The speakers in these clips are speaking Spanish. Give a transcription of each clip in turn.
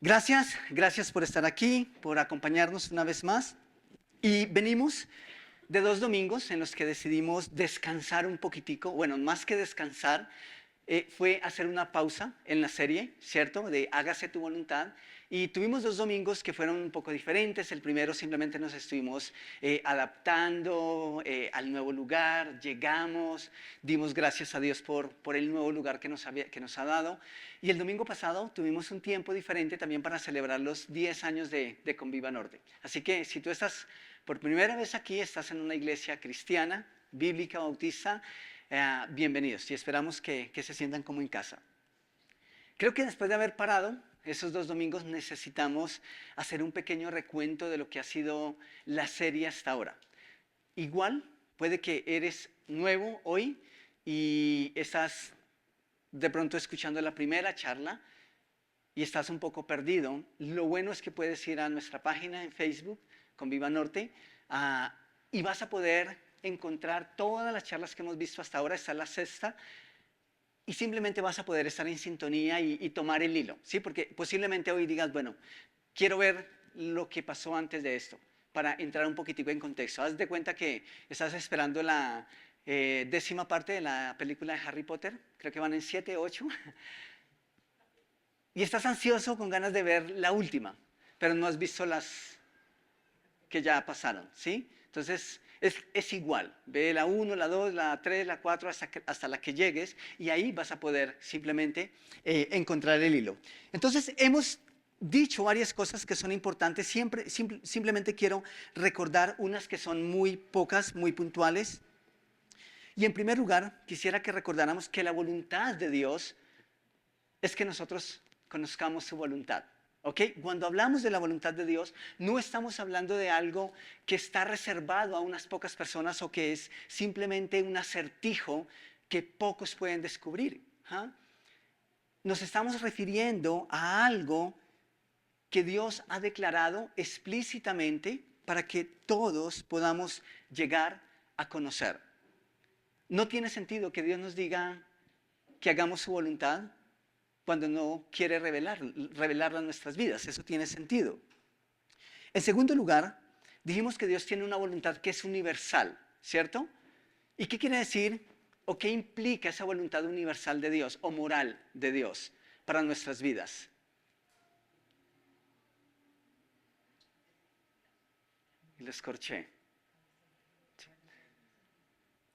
Gracias por estar aquí, por acompañarnos una vez más. Y venimos de 2 domingos en los que decidimos descansar un poquitico. Bueno, más que descansar, fue hacer una pausa en la serie, ¿cierto? De Hágase tu voluntad. Y tuvimos 2 domingos que fueron un poco diferentes. El primero simplemente nos estuvimos adaptando al nuevo lugar, llegamos, dimos gracias a Dios por el nuevo lugar que nos ha dado. Y el domingo pasado tuvimos un tiempo diferente también para celebrar los 10 años de Conviva Norte. Así que si tú estás por primera vez aquí, estás en una iglesia cristiana, bíblica, bautista, bienvenidos y esperamos que se sientan como en casa. Creo que después de haber parado esos 2 domingos necesitamos hacer un pequeño recuento de lo que ha sido la serie hasta ahora. Igual puede que eres nuevo hoy y estás de pronto escuchando la primera charla y estás un poco perdido. Lo bueno es que puedes ir a nuestra página en Facebook, Conviva Norte, y vas a poder encontrar todas las charlas que hemos visto hasta ahora. Está la sexta. Y simplemente vas a poder estar en sintonía y tomar el hilo, ¿sí? Porque posiblemente hoy digas, bueno, quiero ver lo que pasó antes de esto, para entrar un poquitico en contexto. Haz de cuenta que estás esperando la 10ª parte de la película de Harry Potter, creo que van en 7, 8, y estás ansioso con ganas de ver la última, pero no has visto las que ya pasaron, ¿sí? Entonces, es igual, ve la 1, la 2, la 3, la 4, hasta la que llegues, y ahí vas a poder simplemente encontrar el hilo. Entonces, hemos dicho varias cosas que son importantes, simplemente quiero recordar unas que son muy pocas, muy puntuales. Y en primer lugar, quisiera que recordáramos que la voluntad de Dios es que nosotros conozcamos su voluntad. ¿Ok? Cuando hablamos de la voluntad de Dios, no estamos hablando de algo que está reservado a unas pocas personas o que es simplemente un acertijo que pocos pueden descubrir. Nos estamos refiriendo a algo que Dios ha declarado explícitamente para que todos podamos llegar a conocer. No tiene sentido que Dios nos diga que hagamos su voluntad cuando no quiere revelarla en nuestras vidas. Eso tiene sentido. En segundo lugar, dijimos que Dios tiene una voluntad que es universal, ¿cierto? ¿Y qué quiere decir o qué implica esa voluntad universal de Dios o moral de Dios para nuestras vidas? Y lo escorché.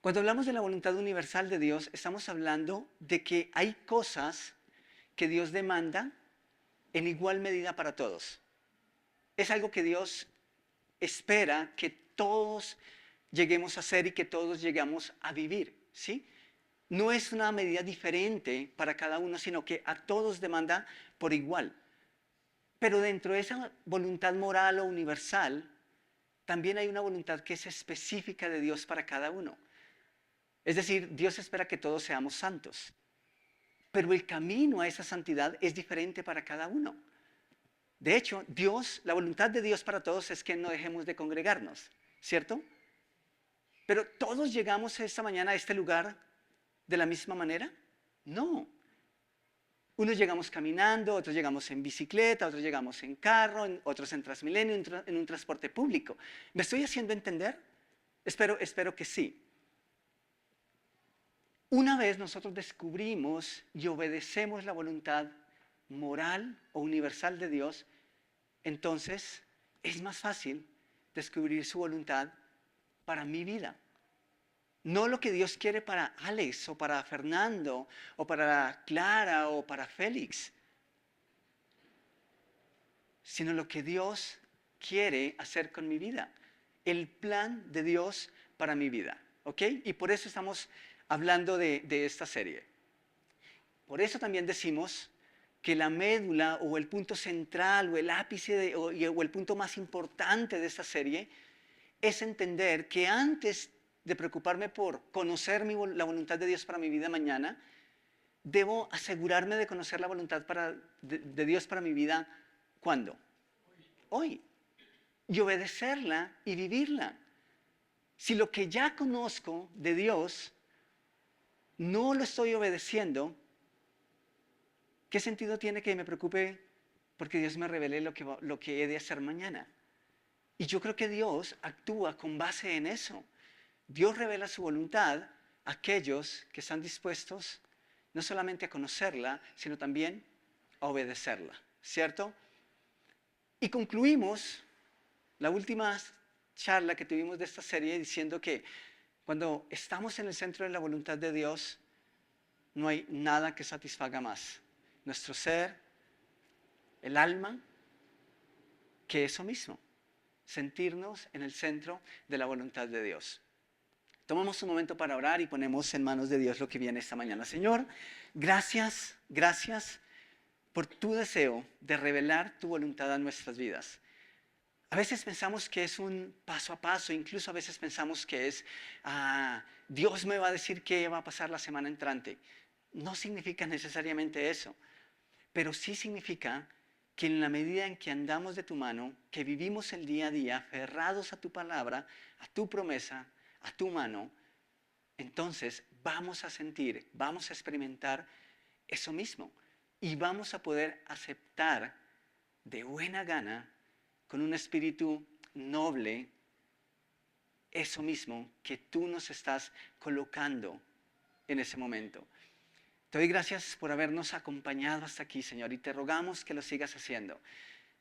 Cuando hablamos de la voluntad universal de Dios, estamos hablando de que hay cosas que Dios demanda en igual medida para todos. Es algo que Dios espera que todos lleguemos a hacer y que todos llegamos a vivir, ¿sí? No es una medida diferente para cada uno, sino que a todos demanda por igual. Pero dentro de esa voluntad moral o universal, también hay una voluntad que es específica de Dios para cada uno. Es decir, Dios espera que todos seamos santos. Pero el camino a esa santidad es diferente para cada uno. De hecho, la voluntad de Dios para todos es que no dejemos de congregarnos, ¿cierto? Pero ¿todos llegamos esta mañana a este lugar de la misma manera? No. Unos llegamos caminando, otros llegamos en bicicleta, otros llegamos en carro, otros en Transmilenio, en un transporte público. ¿Me estoy haciendo entender? Espero que sí. Una vez nosotros descubrimos y obedecemos la voluntad moral o universal de Dios, entonces es más fácil descubrir su voluntad para mi vida. No lo que Dios quiere para Alex o para Fernando o para Clara o para Félix, sino lo que Dios quiere hacer con mi vida. El plan de Dios para mi vida. ¿Ok? Y por eso estamos hablando de esta serie. Por eso también decimos que la médula o el punto central o el ápice o el punto más importante de esta serie es entender que antes de preocuparme por conocer la voluntad de Dios para mi vida mañana, debo asegurarme de conocer la voluntad de Dios para mi vida, ¿cuándo? Hoy. Y obedecerla y vivirla. Si lo que ya conozco de Dios no lo estoy obedeciendo, ¿qué sentido tiene que me preocupe porque Dios me revele lo que he de hacer mañana. Y yo creo que Dios actúa con base en eso. Dios revela su voluntad a aquellos que están dispuestos no solamente a conocerla, sino también a obedecerla, ¿cierto? Y concluimos la última charla que tuvimos de esta serie diciendo que cuando estamos en el centro de la voluntad de Dios, no hay nada que satisfaga más nuestro ser, el alma, que eso mismo, sentirnos en el centro de la voluntad de Dios. Tomamos un momento para orar y ponemos en manos de Dios lo que viene esta mañana. Señor, gracias por tu deseo de revelar tu voluntad a nuestras vidas. A veces pensamos que es un paso a paso, incluso a veces pensamos que es, Dios me va a decir qué va a pasar la semana entrante. No significa necesariamente eso, pero sí significa que en la medida en que andamos de tu mano, que vivimos el día a día aferrados a tu palabra, a tu promesa, a tu mano, entonces vamos a sentir, vamos a experimentar eso mismo y vamos a poder aceptar de buena gana, con un espíritu noble, eso mismo que tú nos estás colocando en ese momento. Te doy gracias por habernos acompañado hasta aquí, Señor, y te rogamos que lo sigas haciendo,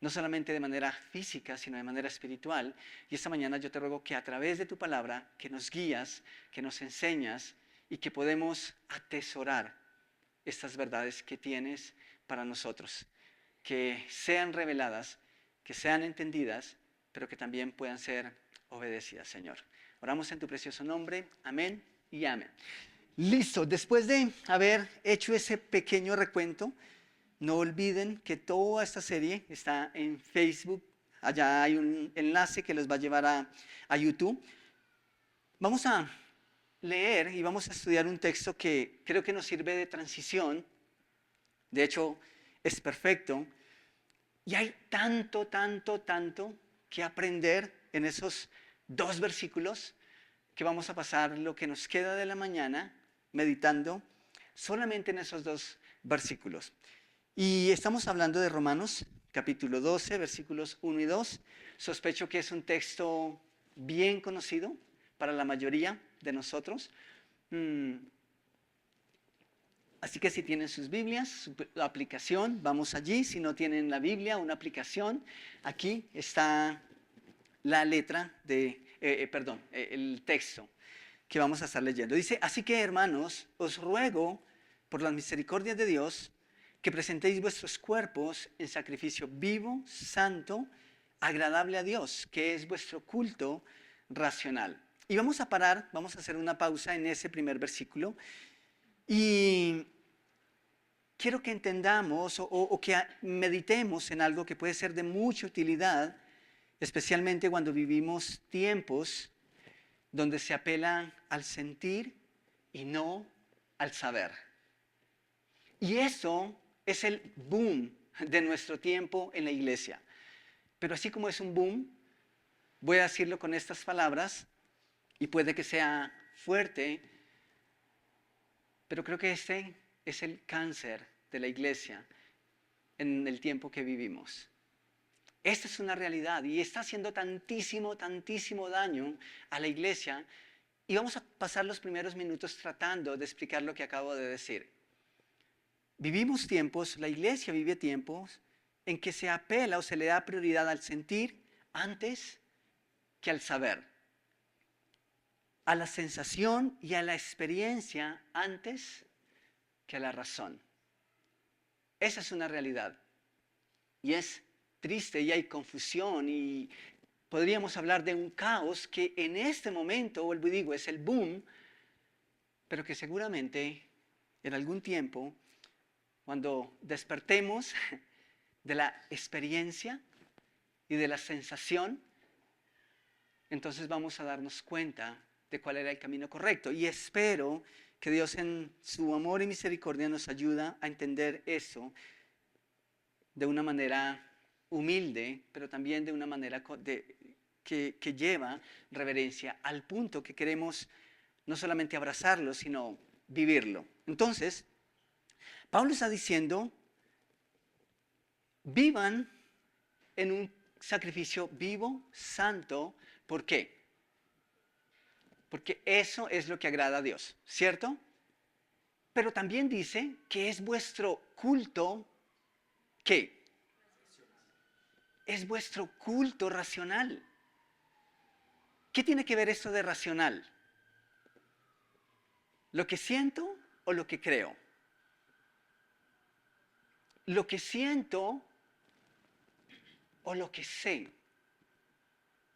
no solamente de manera física, sino de manera espiritual. Y esta mañana yo te ruego que a través de tu palabra, que nos guías, que nos enseñas y que podemos atesorar estas verdades que tienes para nosotros, que sean reveladas, que sean entendidas, pero que también puedan ser obedecidas, Señor. Oramos en tu precioso nombre. Amén y amén. Listo, después de haber hecho ese pequeño recuento, no olviden que toda esta serie está en Facebook. Allá hay un enlace que les va a llevar a YouTube. Vamos a leer y vamos a estudiar un texto que creo que nos sirve de transición. De hecho, es perfecto. Y hay tanto que aprender en esos 2 versículos que vamos a pasar lo que nos queda de la mañana meditando solamente en esos 2 versículos. Y estamos hablando de Romanos, capítulo 12, versículos 1 y 2. Sospecho que es un texto bien conocido para la mayoría de nosotros. Así que si tienen sus Biblias, su aplicación, vamos allí. Si no tienen la Biblia, una aplicación, aquí está la letra el texto que vamos a estar leyendo. Dice, así que hermanos, os ruego por las misericordias de Dios que presentéis vuestros cuerpos en sacrificio vivo, santo, agradable a Dios, que es vuestro culto racional. Y vamos a parar, vamos a hacer una pausa en ese primer versículo. Y quiero que entendamos o que meditemos en algo que puede ser de mucha utilidad, especialmente cuando vivimos tiempos donde se apela al sentir y no al saber. Y eso es el boom de nuestro tiempo en la iglesia. Pero así como es un boom, voy a decirlo con estas palabras y puede que sea fuerte, pero creo que este es el cáncer de la iglesia en el tiempo que vivimos. Esta es una realidad y está haciendo tantísimo daño a la iglesia. Y vamos a pasar los primeros minutos tratando de explicar lo que acabo de decir. Vivimos tiempos, la iglesia vive tiempos en que se apela o se le da prioridad al sentir antes que al saber, a la sensación y a la experiencia antes que a la razón. Esa es una realidad y es triste y hay confusión y podríamos hablar de un caos que en este momento, vuelvo y digo, es el boom, pero que seguramente en algún tiempo, cuando despertemos de la experiencia y de la sensación, entonces vamos a darnos cuenta de cuál era el camino correcto. Y espero que Dios en su amor y misericordia nos ayuda a entender eso de una manera humilde, pero también de una manera que lleva reverencia al punto que queremos no solamente abrazarlo, sino vivirlo. Entonces, Pablo está diciendo, vivan en un sacrificio vivo, santo. ¿Por qué? Porque eso es lo que agrada a Dios, ¿cierto? Pero también dice que es vuestro culto, ¿qué? Es vuestro culto racional. ¿Qué tiene que ver esto de racional? ¿Lo que siento o lo que creo? ¿Lo que siento o lo que sé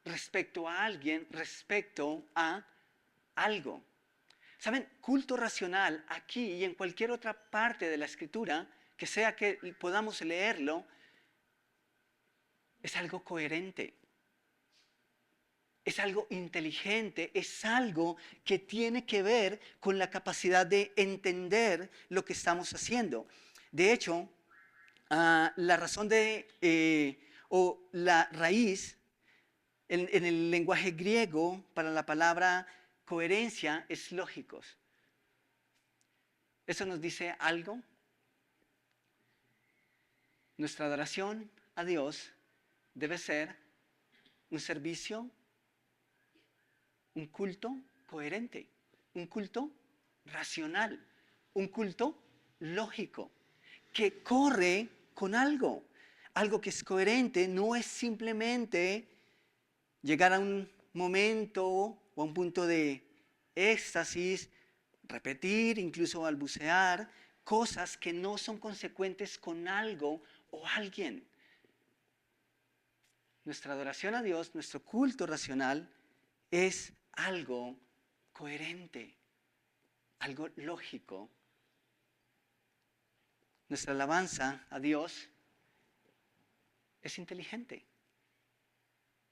respecto a alguien, respecto a algo? ¿Saben? Culto racional aquí y en cualquier otra parte de la Escritura, que sea que podamos leerlo, es algo coherente. Es algo inteligente, es algo que tiene que ver con la capacidad de entender lo que estamos haciendo. De hecho, la razón o la raíz en el lenguaje griego para la palabra coherencia es lógicos. ¿Eso nos dice algo? Nuestra adoración a Dios debe ser un servicio, un culto coherente, un culto racional, un culto lógico, que corre con algo. Algo que es coherente no es simplemente llegar a un momento o a un punto de éxtasis, repetir, incluso balbucear, cosas que no son consecuentes con algo o alguien. Nuestra adoración a Dios, nuestro culto racional, es algo coherente, algo lógico. Nuestra alabanza a Dios es inteligente.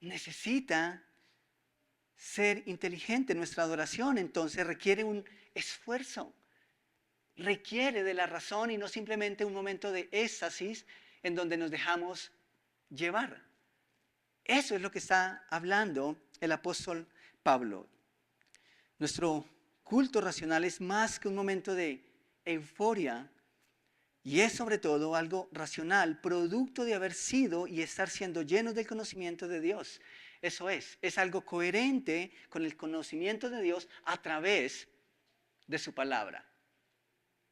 Necesita ser inteligente. Nuestra adoración entonces requiere un esfuerzo. Requiere de la razón y no simplemente un momento de éxtasis en donde nos dejamos llevar. Eso es lo que está hablando el apóstol Pablo. Nuestro culto racional es más que un momento de euforia y es sobre todo algo racional, producto de haber sido y estar siendo llenos del conocimiento de Dios. Eso es algo coherente con el conocimiento de Dios a través de su palabra.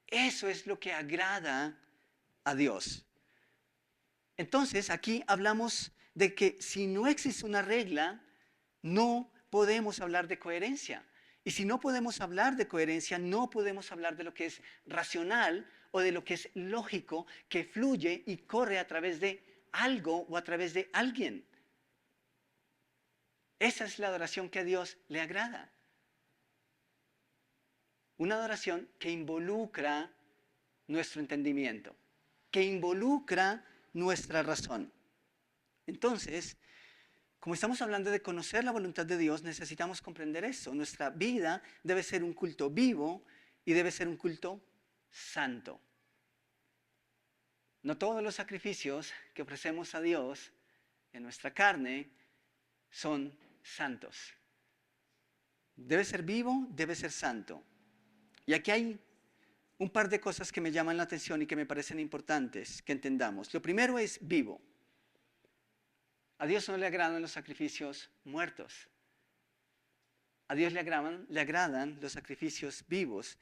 Eso es lo que agrada a Dios. Entonces, aquí hablamos de que si no existe una regla, no podemos hablar de coherencia. Y si no podemos hablar de coherencia, no podemos hablar de lo que es racional o de lo que es lógico, que fluye y corre a través de algo o a través de alguien. Esa es la adoración que a Dios le agrada. Una adoración que involucra nuestro entendimiento, que involucra nuestra razón. Entonces, como estamos hablando de conocer la voluntad de Dios, necesitamos comprender eso. Nuestra vida debe ser un culto vivo y debe ser un culto santo. No todos los sacrificios que ofrecemos a Dios en nuestra carne son santos. Debe ser vivo, debe ser santo. Y aquí hay un par de cosas que me llaman la atención y que me parecen importantes que entendamos. Lo primero es vivo. A Dios no le agradan los sacrificios muertos. A Dios le agradan los sacrificios vivos.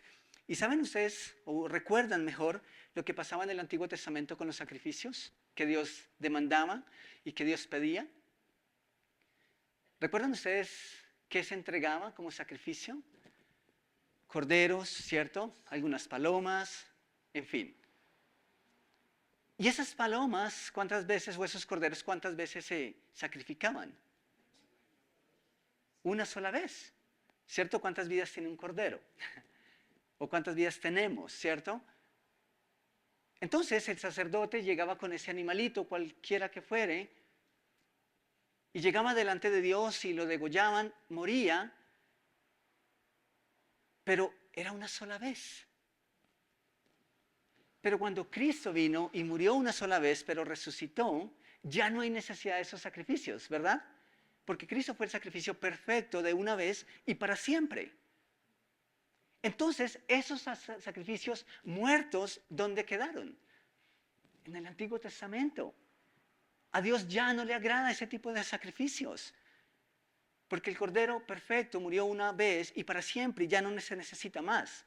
¿Y saben ustedes, o recuerdan mejor, lo que pasaba en el Antiguo Testamento con los sacrificios que Dios demandaba y que Dios pedía? ¿Recuerdan ustedes qué se entregaba como sacrificio? Corderos, ¿cierto? Algunas palomas, en fin. Y esas palomas, ¿cuántas veces, o esos corderos, cuántas veces se sacrificaban? Una sola vez, ¿cierto? ¿Cuántas vidas tiene un cordero? ¿O cuántas vidas tenemos, cierto? Entonces el sacerdote llegaba con ese animalito, cualquiera que fuere, y llegaba delante de Dios y lo degollaban, moría, pero era una sola vez. Pero cuando Cristo vino y murió una sola vez, pero resucitó, ya no hay necesidad de esos sacrificios, ¿verdad? Porque Cristo fue el sacrificio perfecto de una vez y para siempre. Entonces, esos sacrificios muertos, ¿dónde quedaron? en el Antiguo Testamento. A Dios ya no le agrada ese tipo de sacrificios. Porque el Cordero perfecto murió una vez y para siempre, y ya no se necesita más.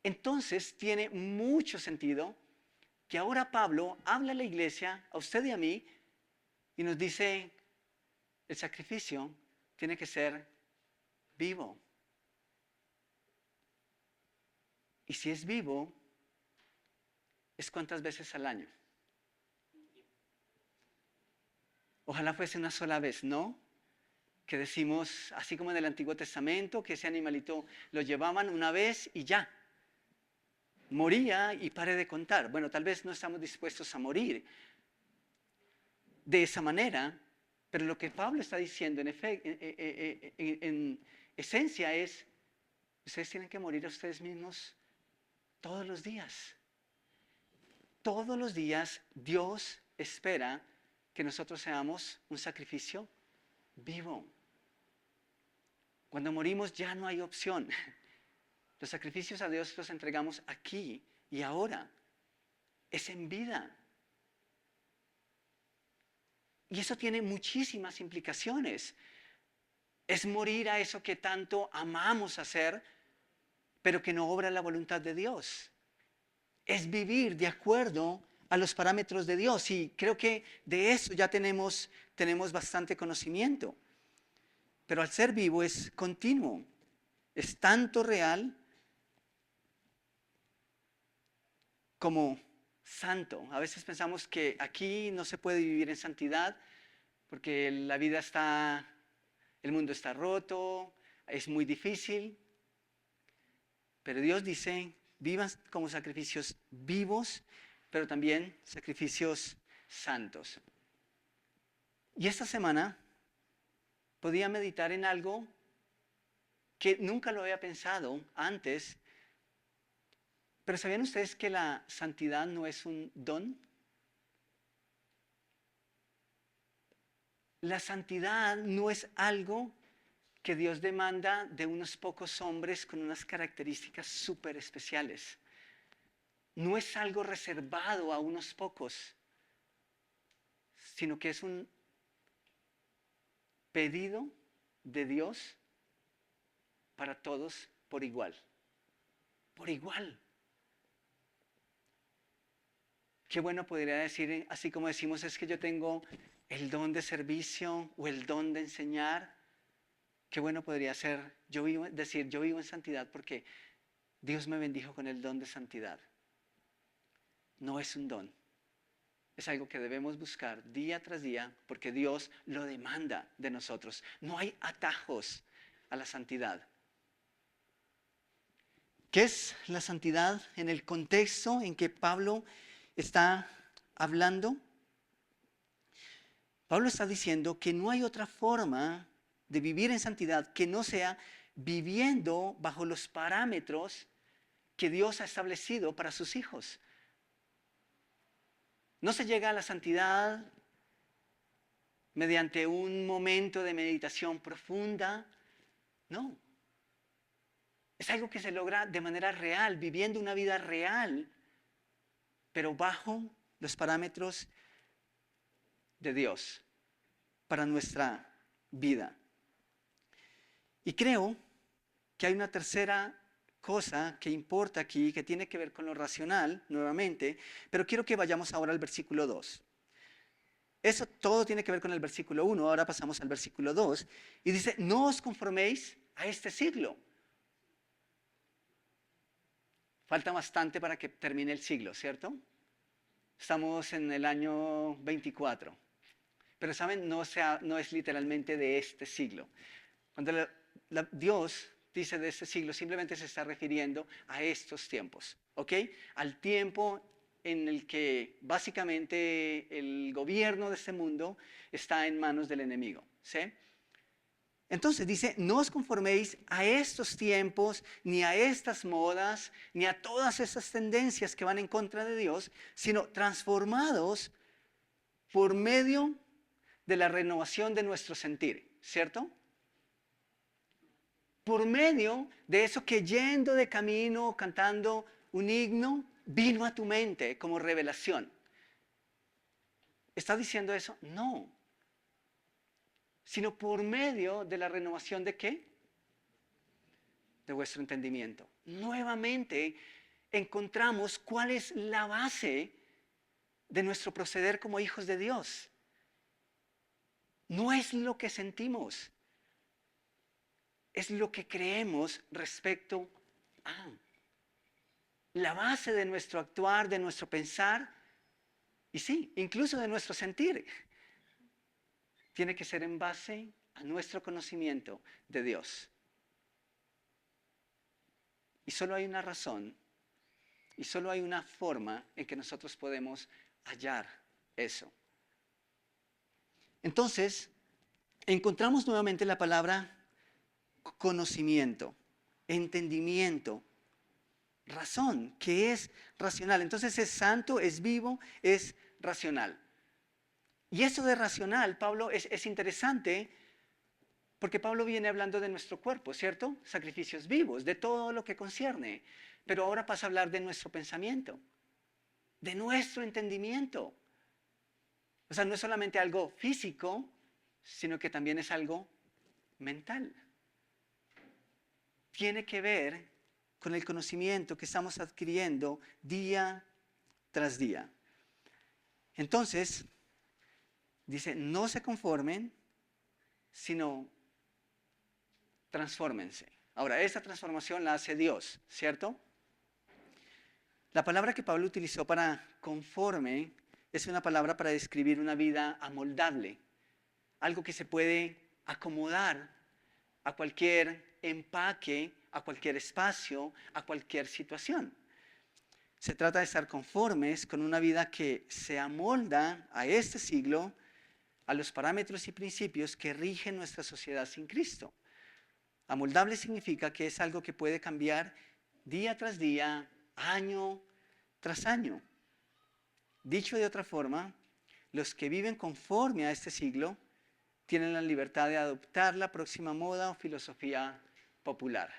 Entonces tiene mucho sentido que ahora Pablo habla a la iglesia, a usted y a mí, y nos dice, el sacrificio tiene que ser vivo. Y si es vivo, ¿es cuántas veces al año? Ojalá fuese una sola vez, ¿no? Que decimos, así como en el Antiguo Testamento, que ese animalito lo llevaban una vez y ya. Moría y pare de contar. Bueno, tal vez no estamos dispuestos a morir de esa manera, pero lo que Pablo está diciendo en esencia es, ustedes tienen que morir a ustedes mismos todos los días. Todos los días Dios espera que nosotros seamos un sacrificio vivo. Cuando morimos ya no hay opción. Los sacrificios a Dios los entregamos aquí y ahora. Es en vida. Y eso tiene muchísimas implicaciones. Es morir a eso que tanto amamos hacer, pero que no obra la voluntad de Dios. Es vivir de acuerdo a los parámetros de Dios. Y creo que de eso ya tenemos bastante conocimiento. Pero al ser vivo es continuo. Es tanto real como santo. A veces pensamos que aquí no se puede vivir en santidad porque la vida está, el mundo está roto, es muy difícil. Pero Dios dice, vivan como sacrificios vivos, pero también sacrificios santos. Y esta semana podía meditar en algo que nunca lo había pensado antes. Pero ¿sabían ustedes que la santidad no es un don? La santidad no es algo que Dios demanda de unos pocos hombres con unas características súper especiales. No es algo reservado a unos pocos, sino que es un pedido de Dios para todos por igual. Por igual. Qué bueno podría decir, así como decimos, es que yo tengo el don de servicio o el don de enseñar. Qué bueno podría ser yo vivo en santidad porque Dios me bendijo con el don de santidad. No es un don. Es algo que debemos buscar día tras día porque Dios lo demanda de nosotros. No hay atajos a la santidad. ¿Qué es la santidad en el contexto en que Pablo está hablando? Pablo está diciendo que no hay otra forma de vivir en santidad que no sea viviendo bajo los parámetros que Dios ha establecido para sus hijos. No se llega a la santidad mediante un momento de meditación profunda, no. Es algo que se logra de manera real, viviendo una vida real, pero bajo los parámetros de Dios para nuestra vida. Y creo que hay una tercera cosa que importa aquí, que tiene que ver con lo racional, nuevamente, pero quiero que vayamos ahora al versículo 2. Eso todo tiene que ver con el versículo 1, ahora pasamos al versículo 2, y dice, no os conforméis a este siglo. Falta bastante para que termine el siglo, ¿cierto? Estamos en el año 24. Pero saben, no es literalmente de este siglo. Cuando Dios dice de este siglo, simplemente se está refiriendo a estos tiempos, ¿ok? Al tiempo en el que básicamente el gobierno de este mundo está en manos del enemigo, ¿sí? Entonces dice, no os conforméis a estos tiempos, ni a estas modas, ni a todas esas tendencias que van en contra de Dios, sino transformados por medio de la renovación de nuestro sentir, ¿cierto? Por medio de eso que yendo de camino, cantando un himno, vino a tu mente como revelación. ¿Está diciendo eso? No. Sino por medio de la renovación de ¿qué? De vuestro entendimiento. Nuevamente encontramos cuál es la base de nuestro proceder como hijos de Dios. No es lo que sentimos, es lo que creemos respecto a. La base de nuestro actuar, de nuestro pensar, y sí, incluso de nuestro sentir, tiene que ser en base a nuestro conocimiento de Dios. Y solo hay una razón, y solo hay una forma en que nosotros podemos hallar eso. Entonces, encontramos nuevamente la palabra conocimiento, entendimiento, razón, que es racional. Entonces es santo, es vivo, es racional. Y eso de racional, Pablo, es interesante porque Pablo viene hablando de nuestro cuerpo, ¿cierto? Sacrificios vivos, de todo lo que concierne. Pero ahora pasa a hablar de nuestro pensamiento, de nuestro entendimiento. O sea, no es solamente algo físico, sino que también es algo mental. Tiene que ver con el conocimiento que estamos adquiriendo día tras día. Entonces, dice, no se conformen, sino transfórmense. Ahora, esta transformación la hace Dios, ¿cierto? La palabra que Pablo utilizó para conforme es una palabra para describir una vida amoldable, algo que se puede acomodar a cualquier empaque, a cualquier espacio, a cualquier situación. Se trata de estar conformes con una vida que se amolda a este siglo, a los parámetros y principios que rigen nuestra sociedad sin Cristo. Amoldable significa que es algo que puede cambiar día tras día, año tras año. Dicho de otra forma, los que viven conforme a este siglo tienen la libertad de adoptar la próxima moda o filosofía popular.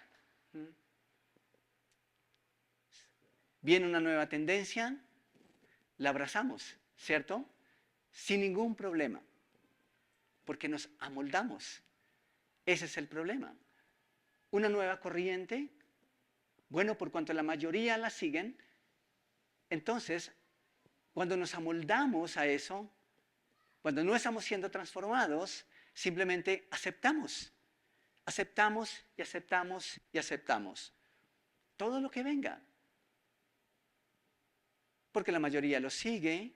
Viene una nueva tendencia, la abrazamos, ¿cierto? Sin ningún problema, porque nos amoldamos. Ese es el problema. Una nueva corriente, bueno, por cuanto la mayoría la siguen, entonces, cuando nos amoldamos a eso, cuando no estamos siendo transformados, simplemente aceptamos. Aceptamos y aceptamos y aceptamos. Todo lo que venga. Porque la mayoría lo sigue,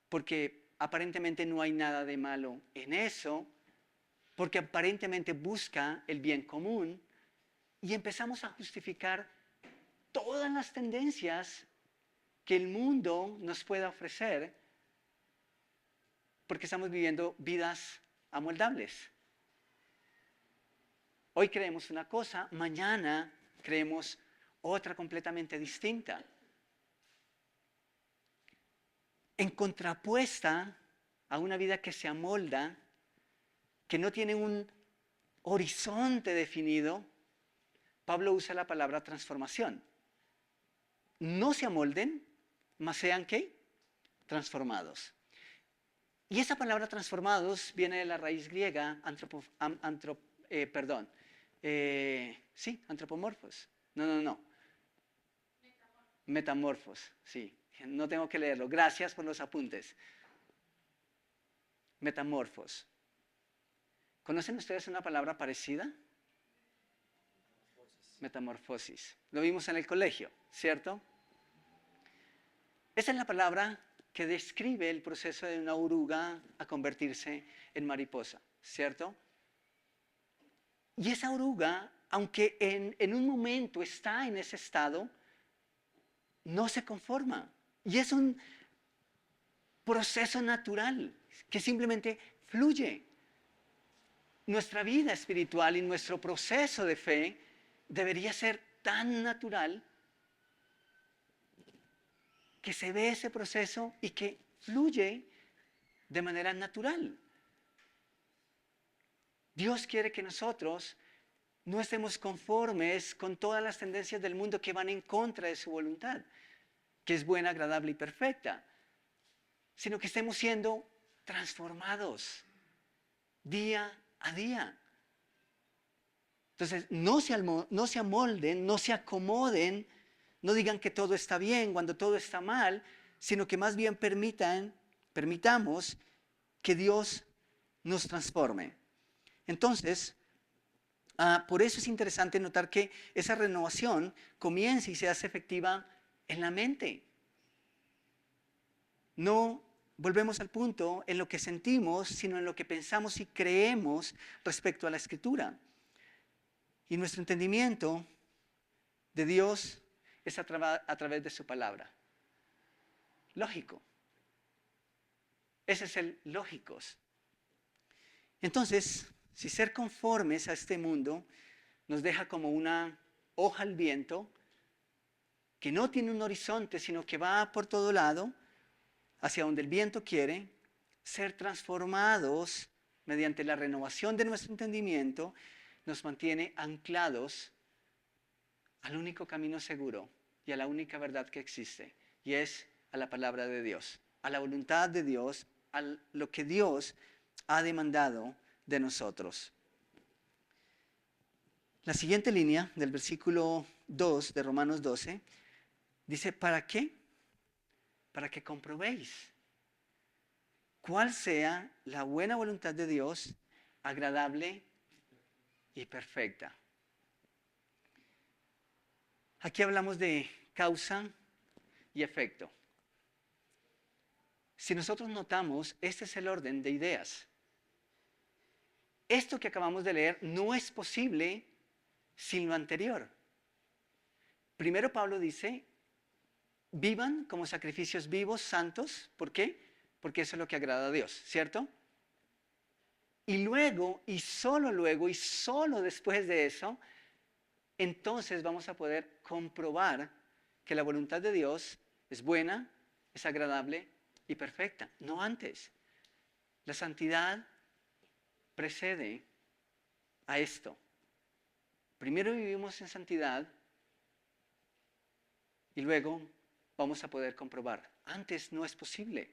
porque aparentemente no hay nada de malo en eso, porque aparentemente busca el bien común, y empezamos a justificar todas las tendencias que el mundo nos pueda ofrecer, porque estamos viviendo vidas amoldables. Hoy creemos una cosa, mañana creemos otra completamente distinta. En contrapuesta a una vida que se amolda, que no tiene un horizonte definido, Pablo usa la palabra transformación. No se amolden, mas sean ¿qué? Transformados. Y esa palabra transformados viene de la raíz griega antropomorfos. No. Metamorfos, sí. No tengo que leerlo. Gracias por los apuntes. Metamorfos. ¿Conocen ustedes una palabra parecida? Metamorfosis. Lo vimos en el colegio, ¿cierto? Esa es la palabra que describe el proceso de una oruga a convertirse en mariposa, ¿cierto? Y esa oruga, aunque en un momento está en ese estado, no se conforma. Y es un proceso natural que simplemente fluye. Nuestra vida espiritual y nuestro proceso de fe debería ser tan natural que se ve ese proceso y que fluye de manera natural. Dios quiere que nosotros no estemos conformes con todas las tendencias del mundo que van en contra de su voluntad, que es buena, agradable y perfecta, sino que estemos siendo transformados día a día. Entonces, no se amolden, no se acomoden, no digan que todo está bien cuando todo está mal, sino que más bien permitamos que Dios nos transforme. Entonces, por eso es interesante notar que esa renovación comienza y se hace efectiva en la mente. No volvemos al punto en lo que sentimos, sino en lo que pensamos y creemos respecto a la Escritura. Y nuestro entendimiento de Dios es a través de su palabra. Lógico. Ese es el lógicos. Entonces, si ser conformes a este mundo nos deja como una hoja al viento, que no tiene un horizonte, sino que va por todo lado, hacia donde el viento quiere, ser transformados mediante la renovación de nuestro entendimiento, nos mantiene anclados al único camino seguro y a la única verdad que existe, y es a la palabra de Dios, a la voluntad de Dios, a lo que Dios ha demandado de nosotros. La siguiente línea del versículo 2 de Romanos 12 dice, ¿para qué? Para que comprobéis cuál sea la buena voluntad de Dios, agradable y perfecta. Aquí hablamos de causa y efecto. Si nosotros notamos, este es el orden de ideas. Esto que acabamos de leer no es posible sin lo anterior. Primero Pablo dice, vivan como sacrificios vivos, santos. ¿Por qué? Porque eso es lo que agrada a Dios, ¿cierto? Y luego, y solo después de eso, entonces vamos a poder comprobar que la voluntad de Dios es buena, es agradable y perfecta. No antes. La santidad precede a esto. Primero vivimos en santidad y luego vamos a poder comprobar. Antes no es posible.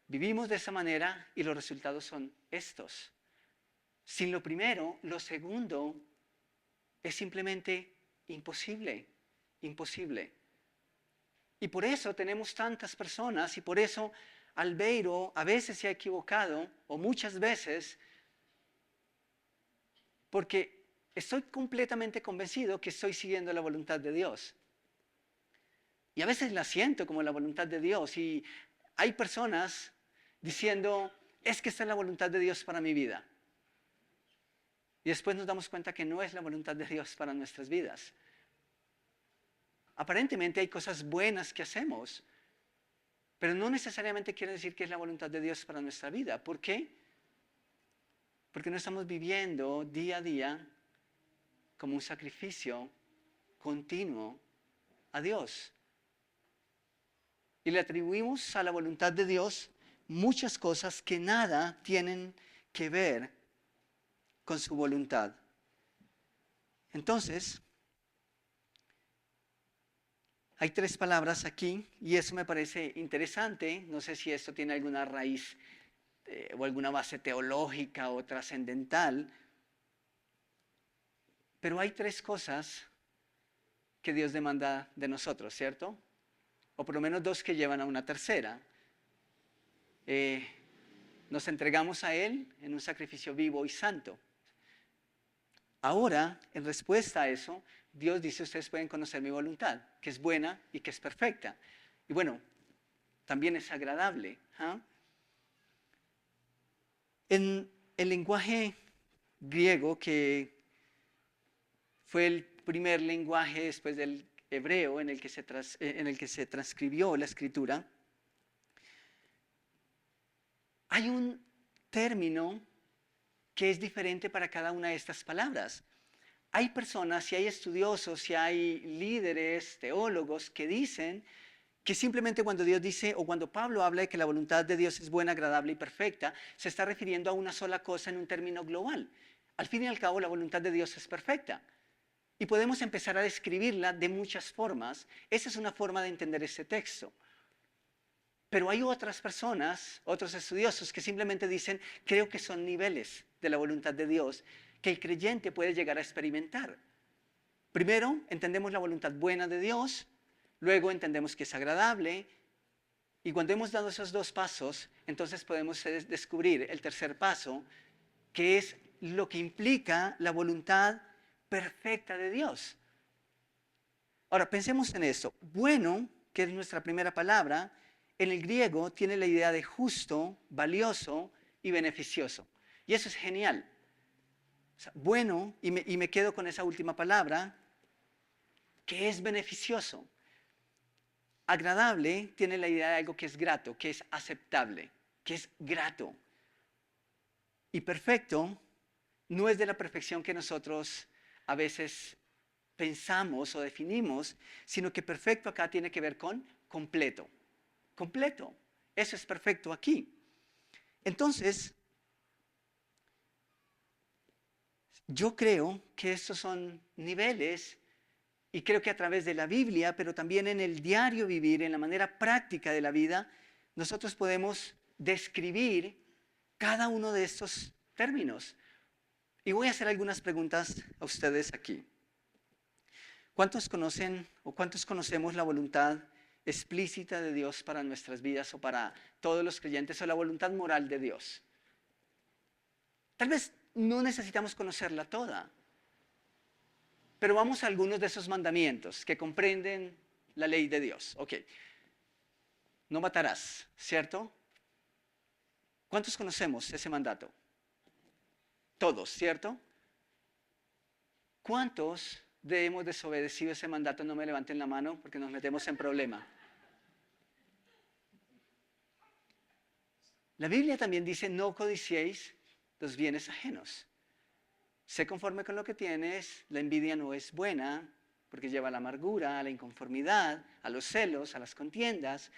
Vivimos de esa manera y los resultados son estos. Sin lo primero, lo segundo es simplemente imposible, imposible. Y por eso tenemos tantas personas y por eso Albeiro a veces se ha equivocado o muchas veces, porque estoy completamente convencido que estoy siguiendo la voluntad de Dios. Y a veces la siento como la voluntad de Dios y hay personas diciendo, es que esta es la voluntad de Dios para mi vida. Y después nos damos cuenta que no es la voluntad de Dios para nuestras vidas. Aparentemente hay cosas buenas que hacemos, pero no necesariamente quiere decir que es la voluntad de Dios para nuestra vida. ¿Por qué? Porque no estamos viviendo día a día como un sacrificio continuo a Dios. Y le atribuimos a la voluntad de Dios muchas cosas que nada tienen que ver con su voluntad. Entonces, hay tres palabras aquí y eso me parece interesante. No sé si esto tiene alguna raíz o alguna base teológica o trascendental, pero hay tres cosas que Dios demanda de nosotros, ¿cierto? O por lo menos dos que llevan a una tercera. Nos entregamos a Él en un sacrificio vivo y santo. Ahora, en respuesta a eso, Dios dice, ustedes pueden conocer mi voluntad, que es buena y que es perfecta. Y bueno, también es agradable. En el lenguaje griego, que fue el primer lenguaje después del hebreo en el que se transcribió la escritura, hay un término que es diferente para cada una de estas palabras. Hay personas, y hay estudiosos, y hay líderes, teólogos que dicen que simplemente cuando Dios dice, o cuando Pablo habla de que la voluntad de Dios es buena, agradable y perfecta, se está refiriendo a una sola cosa en un término global. Al fin y al cabo, la voluntad de Dios es perfecta. Y podemos empezar a describirla de muchas formas. Esa es una forma de entender este texto. Pero hay otras personas, otros estudiosos, que simplemente dicen, creo que son niveles de la voluntad de Dios que el creyente puede llegar a experimentar. Primero, entendemos la voluntad buena de Dios, luego entendemos que es agradable, y cuando hemos dado esos dos pasos, entonces podemos descubrir el tercer paso, que es lo que implica la voluntad perfecta de Dios. Ahora, pensemos en esto. Bueno, que es nuestra primera palabra, en el griego tiene la idea de justo, valioso y beneficioso. Y eso es genial. O sea, bueno, y me quedo con esa última palabra, que es beneficioso. Agradable tiene la idea de algo que es grato, que es aceptable, que es grato. Y perfecto no es de la perfección que nosotros a veces pensamos o definimos, sino que perfecto acá tiene que ver con completo. Completo. Eso es perfecto aquí. Entonces, yo creo que estos son niveles y creo que a través de la Biblia, pero también en el diario vivir, en la manera práctica de la vida, nosotros podemos describir cada uno de estos términos. Y voy a hacer algunas preguntas a ustedes aquí. ¿Cuántos conocen o cuántos conocemos la voluntad explícita de Dios para nuestras vidas o para todos los creyentes o la voluntad moral de Dios? Tal vez no necesitamos conocerla toda, pero vamos a algunos de esos mandamientos que comprenden la ley de Dios. Ok, no matarás, ¿cierto? ¿Cuántos conocemos ese mandato? Todos, ¿cierto? ¿Cuántos hemos desobedecido ese mandato? No me levanten la mano porque nos metemos en problema. La Biblia también dice, no codiciéis los bienes ajenos. Sé conforme con lo que tienes, la envidia no es buena, porque lleva a la amargura, a la inconformidad, a los celos, a las contiendas.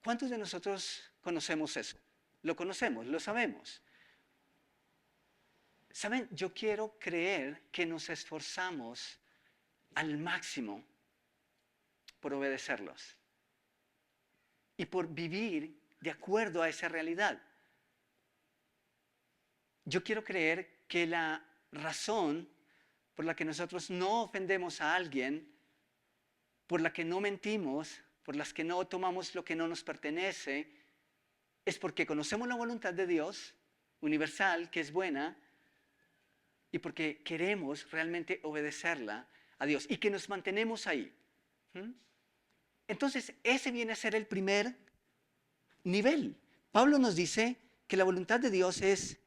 ¿Cuántos de nosotros conocemos eso? Lo conocemos, lo sabemos. ¿Saben? Yo quiero creer que nos esforzamos al máximo por obedecerlos y por vivir de acuerdo a esa realidad. Yo quiero creer que la razón por la que nosotros no ofendemos a alguien, por la que no mentimos, por las que no tomamos lo que no nos pertenece, es porque conocemos la voluntad de Dios, universal, que es buena, y porque queremos realmente obedecerla a Dios y que nos mantenemos ahí. Entonces, ese viene a ser el primer nivel. Pablo nos dice que la voluntad de Dios es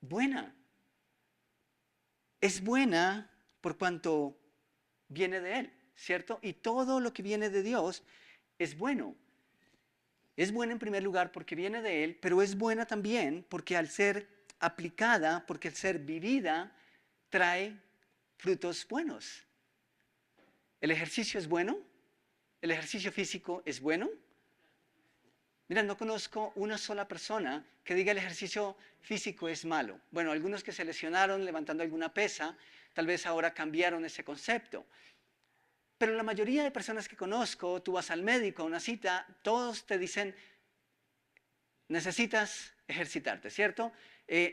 buena. Es buena por cuanto viene de Él, ¿cierto? Y todo lo que viene de Dios es bueno. Es buena en primer lugar porque viene de Él, pero es buena también porque al ser aplicada, porque al ser vivida, trae frutos buenos. ¿El ejercicio es bueno? ¿El ejercicio físico es bueno? Mira, no conozco una sola persona que diga el ejercicio físico es malo. Bueno, algunos que se lesionaron levantando alguna pesa, tal vez ahora cambiaron ese concepto. Pero la mayoría de personas que conozco, tú vas al médico a una cita, todos te dicen, necesitas ejercitarte, ¿cierto?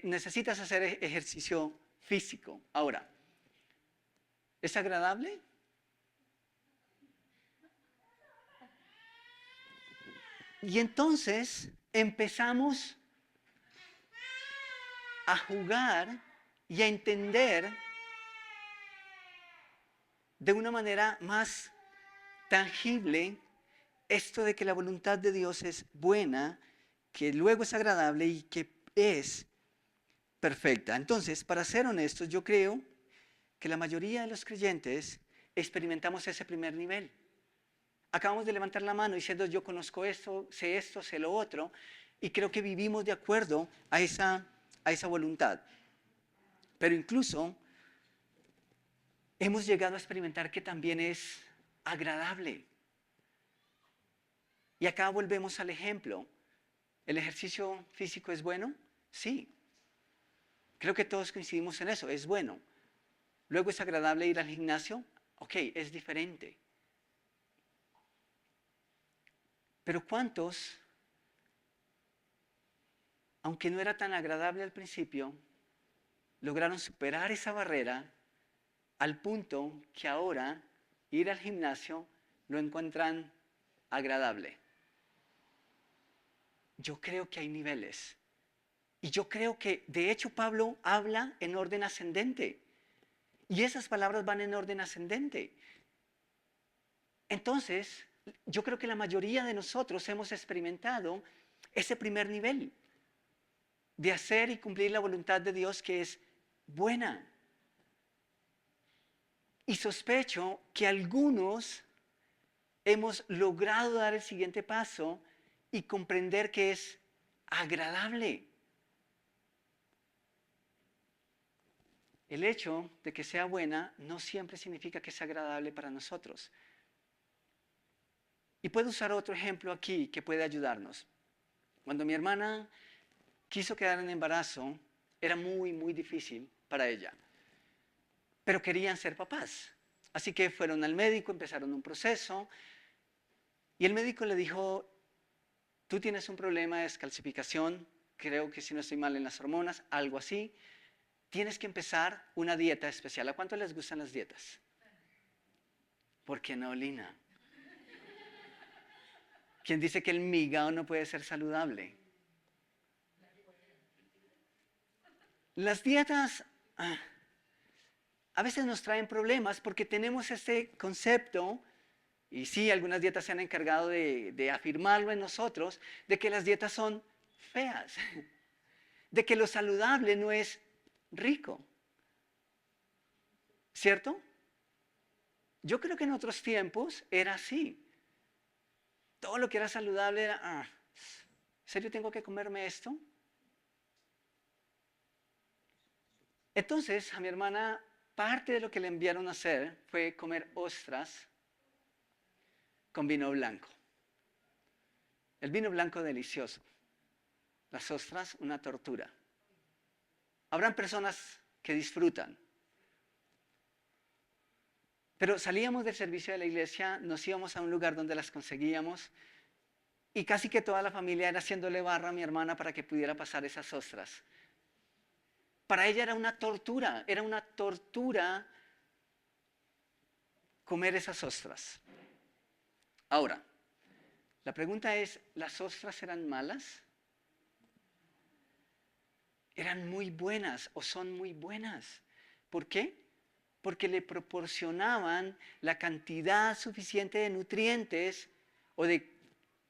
Necesitas hacer ejercicio físico. Ahora, ¿es agradable? Y entonces empezamos a jugar y a entender de una manera más tangible esto de que la voluntad de Dios es buena, que luego es agradable y que es perfecta. Entonces, para ser honestos, yo creo que la mayoría de los creyentes experimentamos ese primer nivel. Acabamos de levantar la mano diciendo yo conozco esto, sé lo otro, y creo que vivimos de acuerdo a esa voluntad. Pero incluso hemos llegado a experimentar que también es agradable. Y acá volvemos al ejemplo. ¿El ejercicio físico es bueno? Sí, creo que todos coincidimos en eso, es bueno. Luego es agradable ir al gimnasio, ok, es diferente. Pero ¿cuántos, aunque no era tan agradable al principio, lograron superar esa barrera al punto que ahora ir al gimnasio lo encuentran agradable? Yo creo que hay niveles. Y yo creo que, de hecho, Pablo habla en orden ascendente. Y esas palabras van en orden ascendente. Entonces, yo creo que la mayoría de nosotros hemos experimentado ese primer nivel de hacer y cumplir la voluntad de Dios, que es buena. Y sospecho que algunos hemos logrado dar el siguiente paso y comprender que es agradable. El hecho de que sea buena no siempre significa que sea agradable para nosotros. Y puedo usar otro ejemplo aquí que puede ayudarnos. Cuando mi hermana quiso quedar en embarazo, era muy difícil para ella. Pero querían ser papás. Así que fueron al médico, empezaron un proceso. Y el médico le dijo, tú tienes un problema de descalcificación, creo que si no estoy mal en las hormonas, algo así. Tienes que empezar una dieta especial. ¿A cuánto les gustan las dietas? ¿Por qué no, Lina? ¿Quién dice que el migao no puede ser saludable? Las dietas a veces nos traen problemas porque tenemos este concepto, y sí, algunas dietas se han encargado de afirmarlo en nosotros, de que las dietas son feas, de que lo saludable no es rico. ¿Cierto? Yo creo que en otros tiempos era así. Todo lo que era saludable era, ¿en serio tengo que comerme esto? Entonces, a mi hermana, parte de lo que le enviaron a hacer fue comer ostras con vino blanco. El vino blanco delicioso. Las ostras, una tortura. Habrán personas que disfrutan. Pero salíamos del servicio de la iglesia, nos íbamos a un lugar donde las conseguíamos y casi que toda la familia era haciéndole barra a mi hermana para que pudiera pasar esas ostras. Para ella era una tortura comer esas ostras. Ahora, la pregunta es, ¿las ostras eran malas? Eran muy buenas o son muy buenas. ¿Por qué? Porque le proporcionaban la cantidad suficiente de nutrientes o de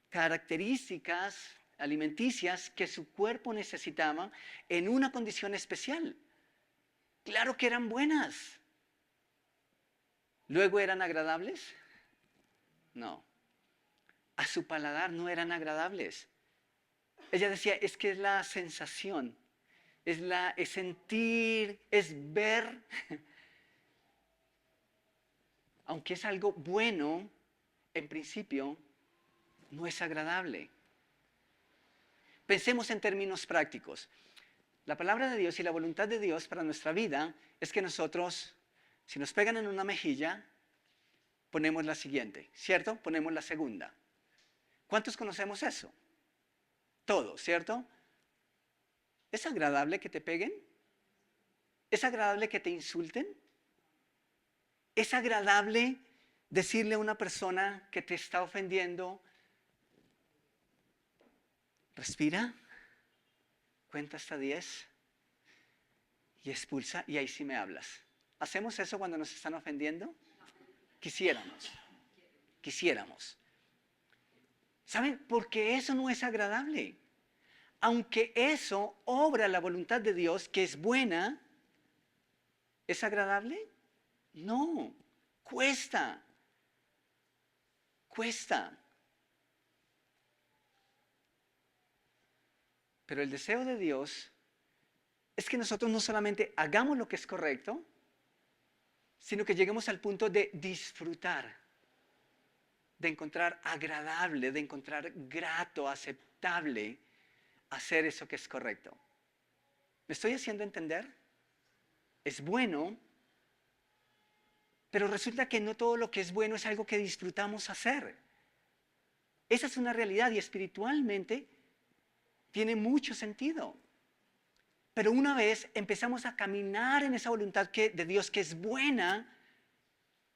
características alimenticias que su cuerpo necesitaba en una condición especial. Claro que eran buenas. ¿Luego eran agradables? No. A su paladar no eran agradables. Ella decía, es que es la sensación, es sentir, es ver. Aunque es algo bueno, en principio, no es agradable. Pensemos en términos prácticos. La palabra de Dios y la voluntad de Dios para nuestra vida es que nosotros, si nos pegan en una mejilla, ponemos la siguiente, ¿cierto? Ponemos la segunda. ¿Cuántos conocemos eso? Todos, ¿cierto? ¿Es agradable que te peguen? ¿Es agradable que te insulten? ¿Es agradable decirle a una persona que te está ofendiendo, respira, cuenta hasta 10 y expulsa y ahí sí me hablas? ¿Hacemos eso cuando nos están ofendiendo? Quisiéramos. ¿Saben? Porque eso no es agradable. Aunque eso obra la voluntad de Dios, que es buena, ¿es agradable? No, cuesta. Pero el deseo de Dios es que nosotros no solamente hagamos lo que es correcto, sino que lleguemos al punto de disfrutar, de encontrar agradable, de encontrar grato, aceptable hacer eso que es correcto. ¿Me estoy haciendo entender? Es bueno, pero resulta que no todo lo que es bueno es algo que disfrutamos hacer. Esa es una realidad y espiritualmente tiene mucho sentido. Pero una vez empezamos a caminar en esa voluntad de Dios que es buena,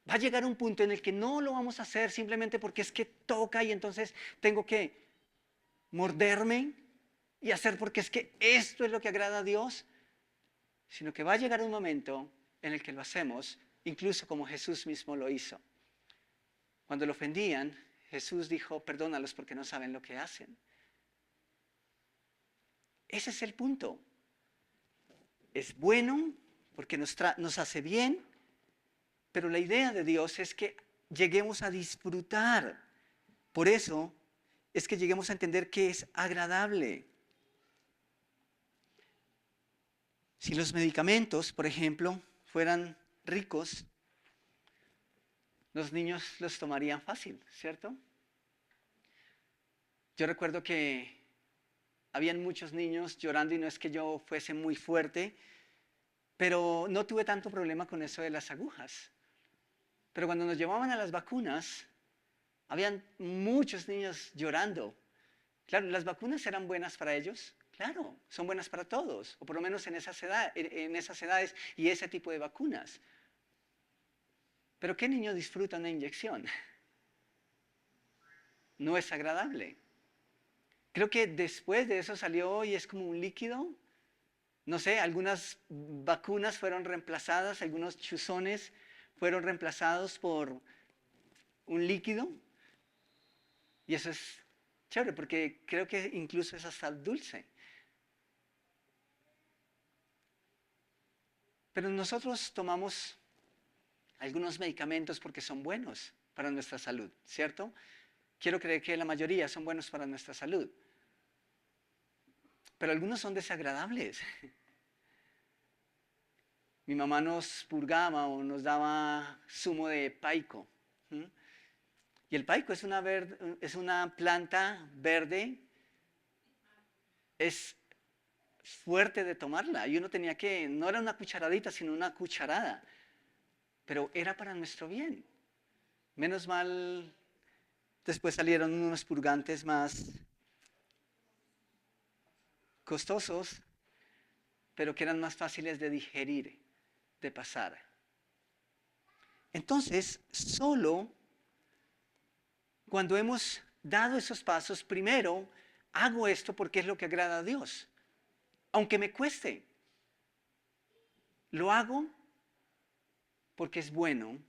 va a llegar un punto en el que no lo vamos a hacer simplemente porque es que toca y entonces tengo que morderme y hacer porque es que esto es lo que agrada a Dios, sino que va a llegar un momento en el que lo hacemos, incluso como Jesús mismo lo hizo. Cuando lo ofendían, Jesús dijo, perdónalos porque no saben lo que hacen. Ese es el punto. Es bueno porque nos hace bien, pero la idea de Dios es que lleguemos a disfrutar. Por eso es que lleguemos a entender que es agradable. Si los medicamentos, por ejemplo, fueran ricos, los niños los tomarían fácil, ¿cierto? Yo recuerdo que habían muchos niños llorando y no es que yo fuese muy fuerte, pero no tuve tanto problema con eso de las agujas. Pero cuando nos llevaban a las vacunas, habían muchos niños llorando. Claro, ¿las vacunas eran buenas para ellos? Claro, son buenas para todos, o por lo menos en esas edades y ese tipo de vacunas. Pero ¿qué niño disfruta una inyección? No es agradable. Creo que después de eso salió y es como un líquido. No sé, algunas vacunas fueron reemplazadas, algunos chuzones fueron reemplazados por un líquido. Y eso es chévere porque creo que incluso es hasta dulce. Pero nosotros tomamos algunos medicamentos porque son buenos para nuestra salud, ¿cierto? Quiero creer que la mayoría son buenos para nuestra salud. Pero algunos son desagradables. Mi mamá nos purgaba o nos daba zumo de paico. ¿Mm? Y el paico es una planta verde, es fuerte de tomarla. Y uno tenía que, no era una cucharadita, sino una cucharada. Pero era para nuestro bien. Menos mal, después salieron unos purgantes más costosos, pero que eran más fáciles de digerir, de pasar. Entonces, solo cuando hemos dado esos pasos, primero hago esto porque es lo que agrada a Dios. Aunque me cueste, lo hago porque es bueno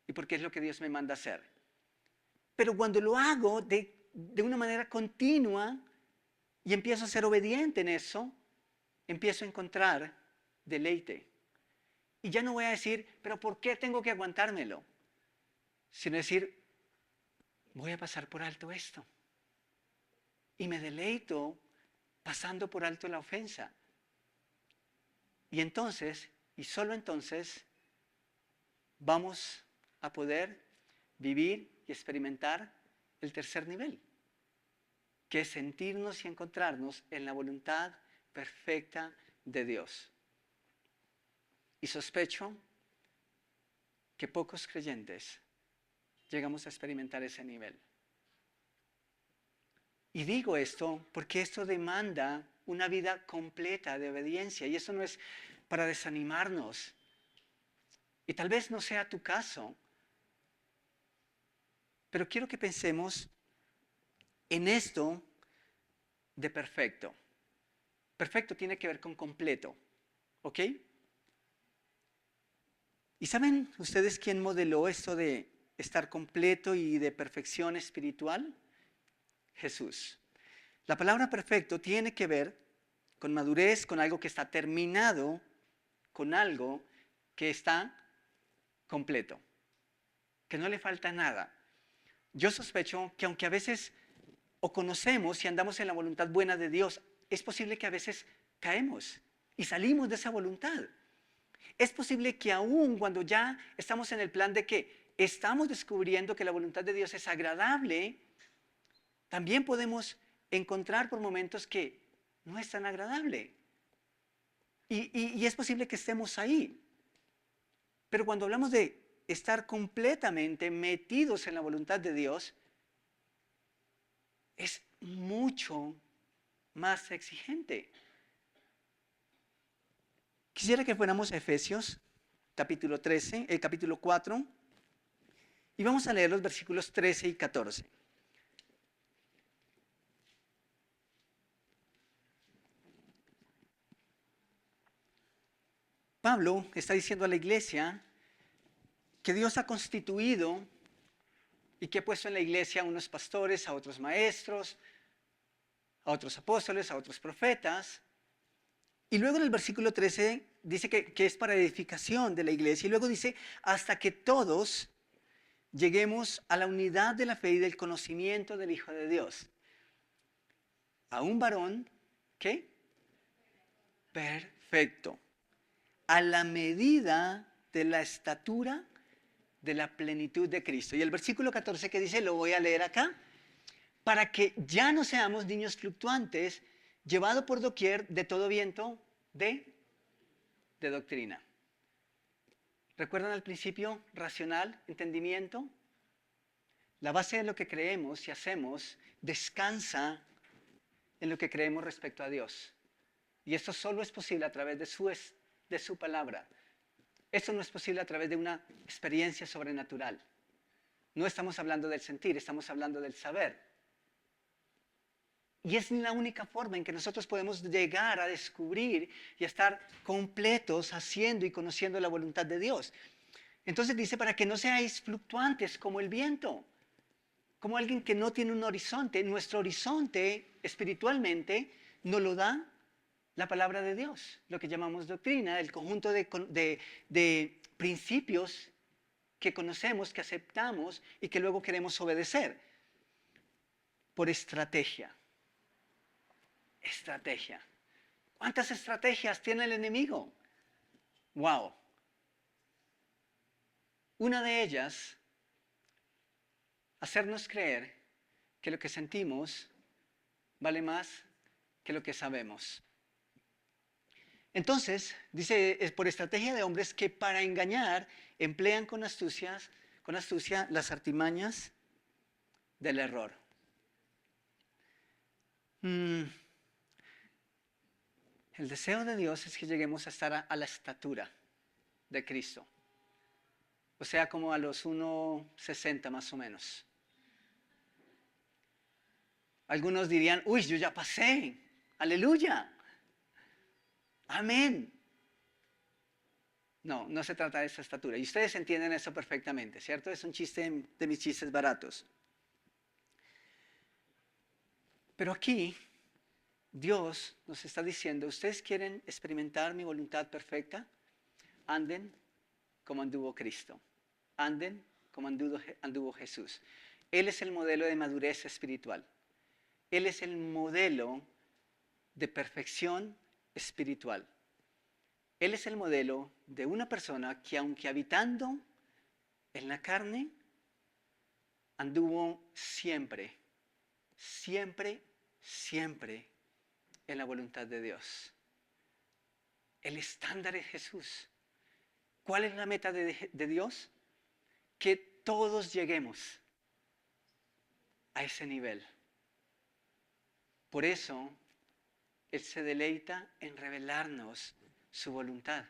y porque es lo que Dios me manda hacer. Pero cuando lo hago de una manera continua y empiezo a ser obediente en eso, empiezo a encontrar deleite. Y ya no voy a decir, pero ¿por qué tengo que aguantármelo? Sino decir, voy a pasar por alto esto. Y me deleito pasando por alto la ofensa. Y entonces, y solo entonces, vamos a poder vivir y experimentar el tercer nivel, que es sentirnos y encontrarnos en la voluntad perfecta de Dios. Y sospecho que pocos creyentes llegamos a experimentar ese nivel. Y digo esto porque esto demanda una vida completa de obediencia y eso no es para desanimarnos. Y tal vez no sea tu caso, pero quiero que pensemos en esto de perfecto. Perfecto tiene que ver con completo, ¿ok? ¿Y saben ustedes quién modeló esto de estar completo y de perfección espiritual? Jesús. La palabra perfecto tiene que ver con madurez, con algo que está terminado, con algo que está completo, que no le falta nada. Yo sospecho que aunque a veces o conocemos y andamos en la voluntad buena de Dios, es posible que a veces caemos y salimos de esa voluntad. Es posible que aún cuando ya estamos en el plan de que estamos descubriendo que la voluntad de Dios es agradable, también podemos encontrar por momentos que no es tan agradable. Y es posible que estemos ahí. Pero cuando hablamos de estar completamente metidos en la voluntad de Dios, es mucho más exigente. Quisiera que fuéramos a Efesios, capítulo 13, el capítulo 4, y vamos a leer los versículos 13 y 14. Pablo está diciendo a la iglesia que Dios ha constituido y que ha puesto en la iglesia a unos pastores, a otros maestros, a otros apóstoles, a otros profetas. Y luego en el versículo 13 dice que es para edificación de la iglesia. Y luego dice, hasta que todos lleguemos a la unidad de la fe y del conocimiento del Hijo de Dios. A un varón, ¿qué? Perfecto. A la medida de la estatura de la plenitud de Cristo. Y el versículo 14 que dice, lo voy a leer acá, para que ya no seamos niños fluctuantes, llevados por doquier de todo viento de doctrina. ¿Recuerdan al principio? Racional, entendimiento. La base de lo que creemos y hacemos descansa en lo que creemos respecto a Dios. Y esto solo es posible a través de su palabra. Esto no es posible a través de una experiencia sobrenatural. No estamos hablando del sentir, estamos hablando del saber. Y es la única forma en que nosotros podemos llegar a descubrir y a estar completos haciendo y conociendo la voluntad de Dios. Entonces dice, para que no seáis fluctuantes como el viento, como alguien que no tiene un horizonte. Nuestro horizonte espiritualmente nos lo da la palabra de Dios, lo que llamamos doctrina, el conjunto de principios que conocemos, que aceptamos y que luego queremos obedecer. Por estrategia. Estrategia. ¿Cuántas estrategias tiene el enemigo? ¡Wow! Una de ellas, hacernos creer que lo que sentimos vale más que lo que sabemos. Entonces, dice, es por estrategia de hombres que para engañar emplean con astucia las artimañas del error. El deseo de Dios es que lleguemos a estar a la estatura de Cristo. O sea, como a los 1,60 más o menos. Algunos dirían, uy, yo ya pasé. Aleluya. Amén. No, no se trata de esa estatura. Y ustedes entienden eso perfectamente, ¿cierto? Es un chiste de mis chistes baratos. Pero aquí, Dios nos está diciendo, ¿ustedes quieren experimentar mi voluntad perfecta? Anden como anduvo Cristo. Anden como anduvo Jesús. Él es el modelo de madurez espiritual. Él es el modelo de perfección espiritual. Él es el modelo de una persona que aunque habitando en la carne, anduvo siempre, siempre, siempre en la voluntad de Dios. El estándar es Jesús. ¿Cuál es la meta de Dios? Que todos lleguemos a ese nivel. Por eso, Él se deleita en revelarnos su voluntad.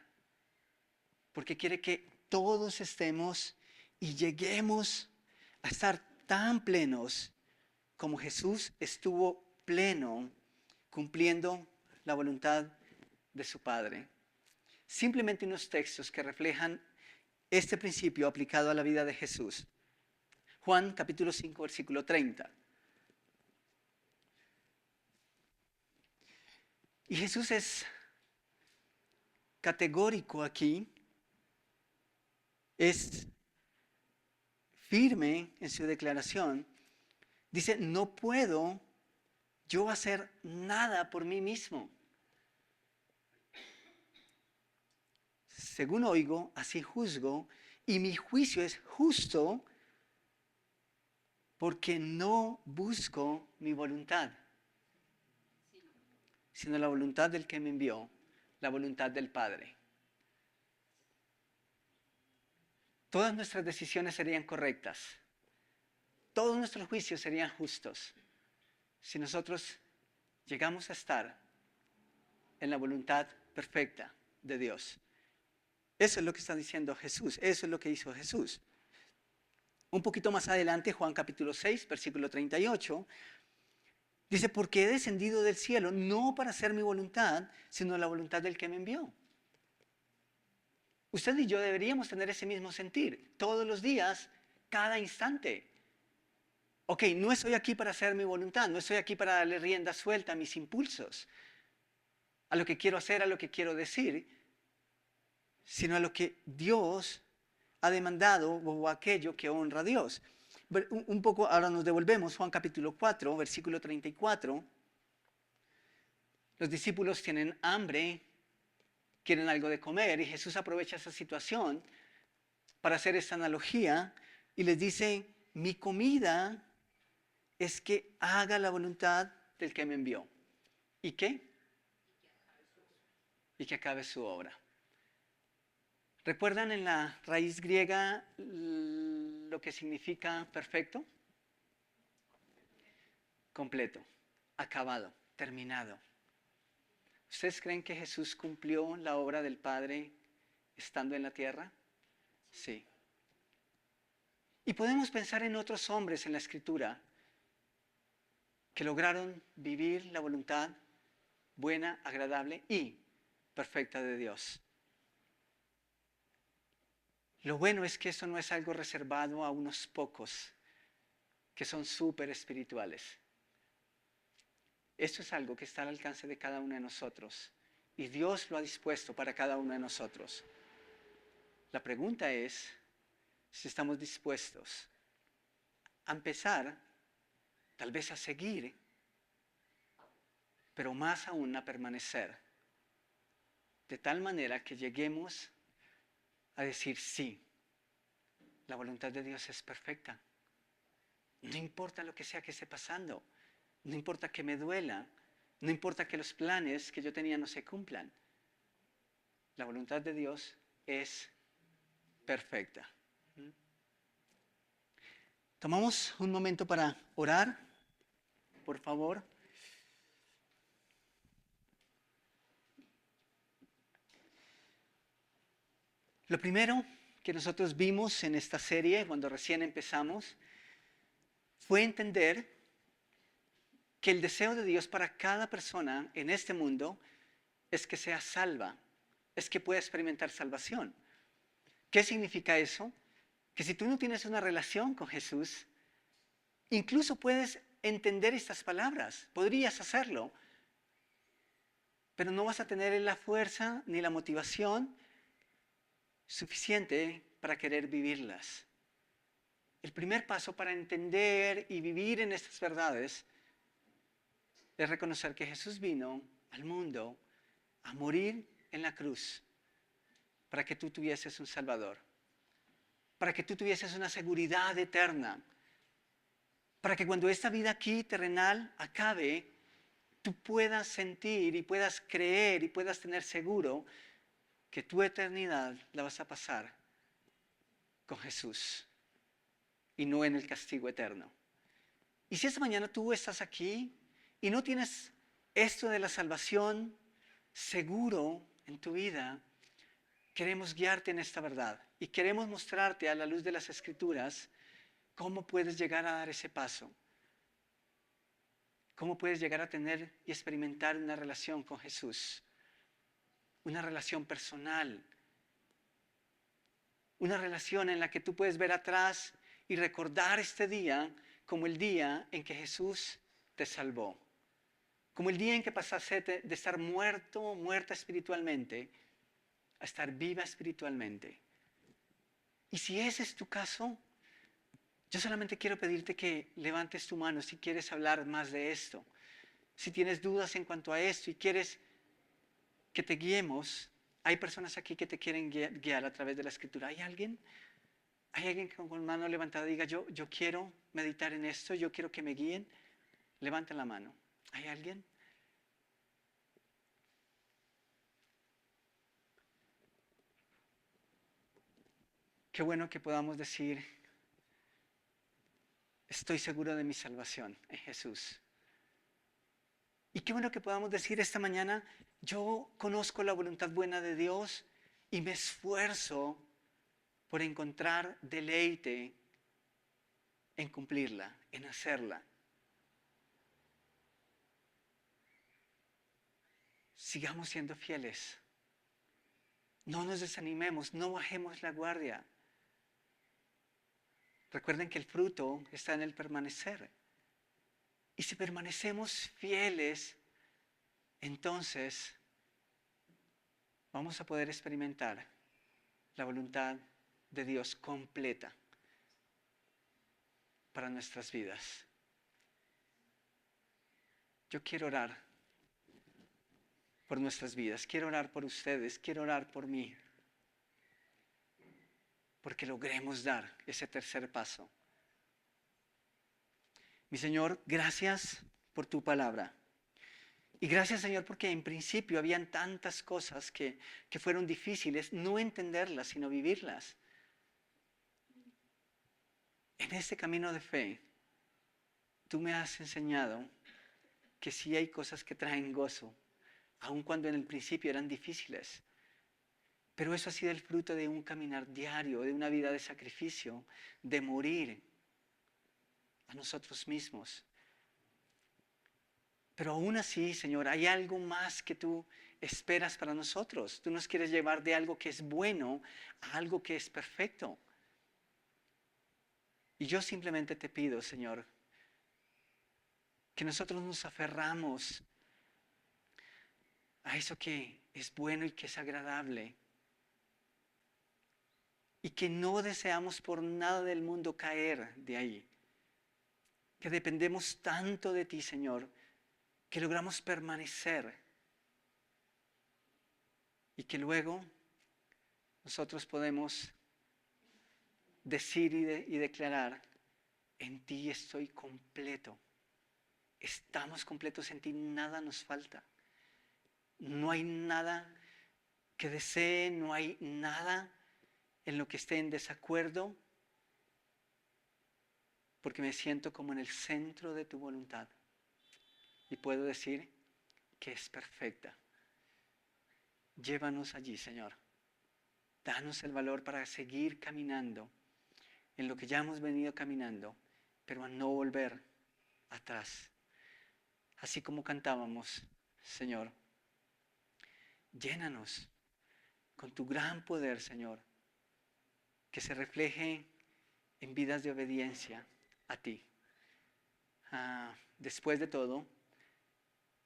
Porque quiere que todos estemos y lleguemos a estar tan plenos como Jesús estuvo pleno cumpliendo la voluntad de su Padre. Simplemente unos textos que reflejan este principio aplicado a la vida de Jesús. Juan capítulo 5, versículo 30. Y Jesús es categórico aquí, es firme en su declaración. Dice, no puedo yo hacer nada por mí mismo. Según oigo, así juzgo, y mi juicio es justo porque no busco mi voluntad, sino la voluntad del que me envió. la voluntad del Padre. Todas nuestras decisiones serían correctas. Todos nuestros juicios serían justos si nosotros llegamos a estar en la voluntad perfecta de Dios. Eso es lo que está diciendo Jesús. Eso es lo que hizo Jesús. Un poquito más adelante, Juan capítulo 6, versículo 38, dice, porque he descendido del cielo no para hacer mi voluntad, sino la voluntad del que me envió. Usted y yo deberíamos tener ese mismo sentir todos los días, cada instante. Ok, no estoy aquí para hacer mi voluntad, no estoy aquí para darle rienda suelta a mis impulsos, a lo que quiero hacer, a lo que quiero decir, sino a lo que Dios ha demandado o aquello que honra a Dios. Un poco, ahora nos devolvemos, Juan capítulo 4, versículo 34. Los discípulos tienen hambre, quieren algo de comer, y Jesús aprovecha esa situación para hacer esta analogía y les dice, mi comida es que haga la voluntad del que me envió. ¿Y qué? Y que acabe su obra. ¿Recuerdan en la raíz griega lo que significa perfecto? Completo, acabado, terminado. ¿Ustedes creen que Jesús cumplió la obra del Padre estando en la tierra? Sí. Y podemos pensar en otros hombres en la Escritura que lograron vivir la voluntad buena, agradable y perfecta de Dios. Lo bueno es que eso no es algo reservado a unos pocos que son súper espirituales. Esto es algo que está al alcance de cada uno de nosotros y Dios lo ha dispuesto para cada uno de nosotros. La pregunta es si estamos dispuestos a empezar, tal vez a seguir, pero más aún a permanecer, de tal manera que lleguemos a decir sí, la voluntad de Dios es perfecta. No importa lo que sea que esté pasando, no importa que me duela, no importa que los planes que yo tenía no se cumplan. La voluntad de Dios es perfecta. Tomamos un momento para orar, por favor. Lo primero que nosotros vimos en esta serie, cuando recién empezamos, fue entender que el deseo de Dios para cada persona en este mundo es que sea salva, es que pueda experimentar salvación. ¿Qué significa eso? Que si tú no tienes una relación con Jesús, incluso puedes entender estas palabras, podrías hacerlo, pero no vas a tener la fuerza ni la motivación suficiente para querer vivirlas. El primer paso para entender y vivir en estas verdades es reconocer que Jesús vino al mundo a morir en la cruz para que tú tuvieses un Salvador, para que tú tuvieses una seguridad eterna, para que cuando esta vida aquí terrenal acabe, tú puedas sentir y puedas creer y puedas tener seguro que tu eternidad la vas a pasar con Jesús y no en el castigo eterno. Y si esta mañana tú estás aquí y no tienes esto de la salvación seguro en tu vida, queremos guiarte en esta verdad y queremos mostrarte a la luz de las Escrituras cómo puedes llegar a dar ese paso, cómo puedes llegar a tener y experimentar una relación con Jesús, una relación personal, una relación en la que tú puedes ver atrás y recordar este día como el día en que Jesús te salvó, como el día en que pasaste de estar muerto, muerta espiritualmente, a estar viva espiritualmente. Y si ese es tu caso, yo solamente quiero pedirte que levantes tu mano si quieres hablar más de esto. Si tienes dudas en cuanto a esto y quieres que te guiemos, hay personas aquí que te quieren guiar a través de la Escritura. ¿Hay alguien? ¿Hay alguien que con mano levantada diga, yo quiero meditar en esto, yo quiero que me guíen? Levanten la mano. ¿Hay alguien? Qué bueno que podamos decir, estoy seguro de mi salvación en Jesús. Y qué bueno que podamos decir esta mañana, yo conozco la voluntad buena de Dios y me esfuerzo por encontrar deleite en cumplirla, en hacerla. Sigamos siendo fieles. No nos desanimemos, no bajemos la guardia. Recuerden que el fruto está en el permanecer. Y si permanecemos fieles, entonces vamos a poder experimentar la voluntad de Dios completa para nuestras vidas. Yo quiero orar por nuestras vidas, quiero orar por ustedes, quiero orar por mí, porque logremos dar ese tercer paso. Mi Señor, gracias por tu palabra. Y gracias, Señor, porque en principio habían tantas cosas que fueron difíciles no entenderlas, sino vivirlas. En este camino de fe, tú me has enseñado que sí hay cosas que traen gozo, aun cuando en el principio eran difíciles. Pero eso ha sido el fruto de un caminar diario, de una vida de sacrificio, de morir a nosotros mismos. Pero aún así, Señor, hay algo más que tú esperas para nosotros. Tú nos quieres llevar de algo que es bueno a algo que es perfecto. Y yo simplemente te pido, Señor, que nosotros nos aferramos a eso que es bueno y que es agradable. Y que no deseamos por nada del mundo caer de ahí. Que dependemos tanto de ti, Señor, que logramos permanecer. Y que luego nosotros podemos decir y declarar, en ti estoy completo. Estamos completos en ti, nada nos falta. No hay nada que desee, no hay nada en lo que esté en desacuerdo, porque me siento como en el centro de tu voluntad. Y puedo decir que es perfecta. Llévanos allí, Señor. Danos el valor para seguir caminando en lo que ya hemos venido caminando, pero a no volver atrás. Así como cantábamos, Señor, llénanos con tu gran poder, Señor, que se refleje en vidas de obediencia a ti. Después de todo,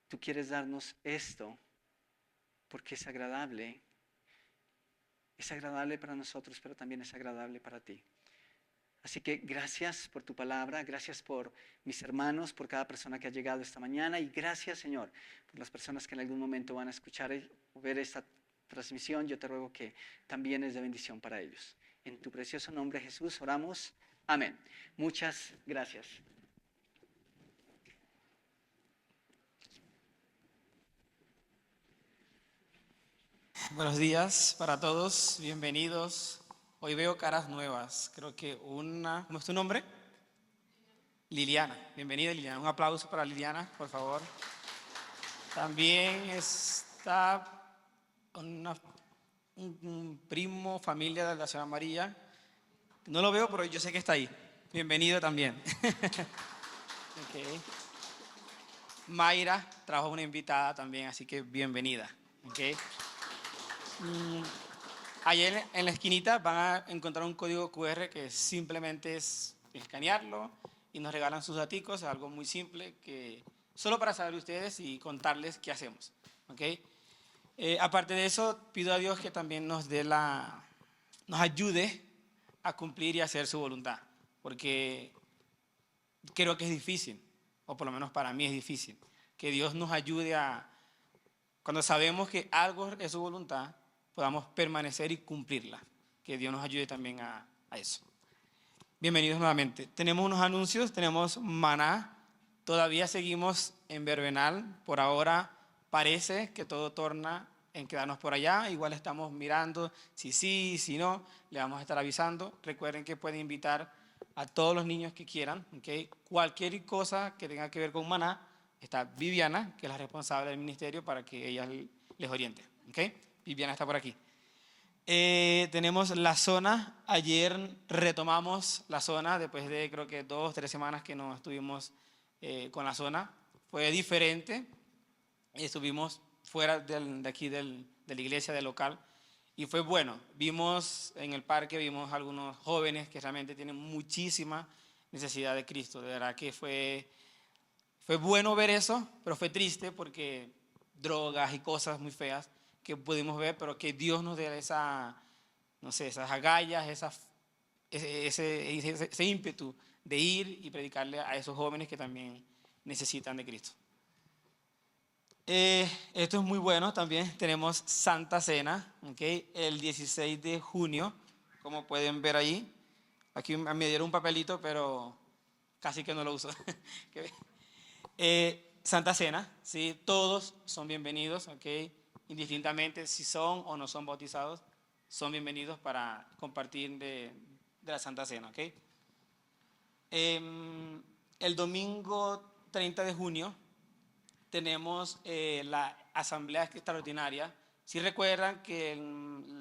tú quieres darnos esto porque es agradable para nosotros, pero también es agradable para ti. Así que gracias por tu palabra, gracias por mis hermanos, por cada persona que ha llegado esta mañana y gracias, Señor, por las personas que en algún momento van a escuchar o ver esta transmisión. Yo te ruego que también es de bendición para ellos. En tu precioso nombre, Jesús, oramos. Amén. Muchas gracias. Buenos días para todos, bienvenidos. Hoy veo caras nuevas, creo que ¿cómo es tu nombre? Liliana, bienvenida Liliana, un aplauso para Liliana, por favor. También está un primo, familia de la señora María. No lo veo, pero yo sé que está ahí. Bienvenido también. Okay. Mayra trajo una invitada también, así que bienvenida. Okay. Ayer en la esquinita van a encontrar un código QR que simplemente es escanearlo y nos regalan sus daticos, algo muy simple que solo para saber ustedes y contarles qué hacemos. ¿Okay? Aparte de eso, pido a Dios que también nos ayude a cumplir y hacer su voluntad, porque creo que es difícil, o por lo menos para mí es difícil, que Dios nos ayude cuando sabemos que algo es su voluntad, podamos permanecer y cumplirla. Que Dios nos ayude también a eso. Bienvenidos nuevamente. Tenemos unos anuncios, tenemos maná. Todavía seguimos en verbenal. Por ahora parece que todo torna en quedarnos por allá. Igual estamos mirando si sí, si no, le vamos a estar avisando. Recuerden que pueden invitar a todos los niños que quieran, ¿okay? Cualquier cosa que tenga que ver con Maná, está Viviana, que es la responsable del ministerio, para que ella les oriente, ¿okay? Viviana está por aquí. Tenemos la zona. Ayer retomamos la zona después de creo que 2 o 3 semanas que no estuvimos con la zona. Fue diferente. Estuvimos fuera de aquí de la iglesia, del local, y fue bueno. Vimos en el parque, vimos algunos jóvenes que realmente tienen muchísima necesidad de Cristo. De verdad que fue bueno ver eso, pero fue triste porque drogas y cosas muy feas que pudimos ver, pero que Dios nos dé no sé, esas agallas, ese ímpetu de ir y predicarle a esos jóvenes que también necesitan de Cristo. Esto es muy bueno también. Tenemos Santa Cena, ¿okay? El 16 de junio, como pueden ver ahí. Aquí me dieron un papelito, pero casi que no lo uso. Santa Cena, ¿sí? Todos son bienvenidos, ¿okay? Indistintamente si son o no son bautizados, son bienvenidos para compartir de la Santa Cena, ¿okay? El domingo 30 de junio tenemos la asamblea extraordinaria. Si recuerdan que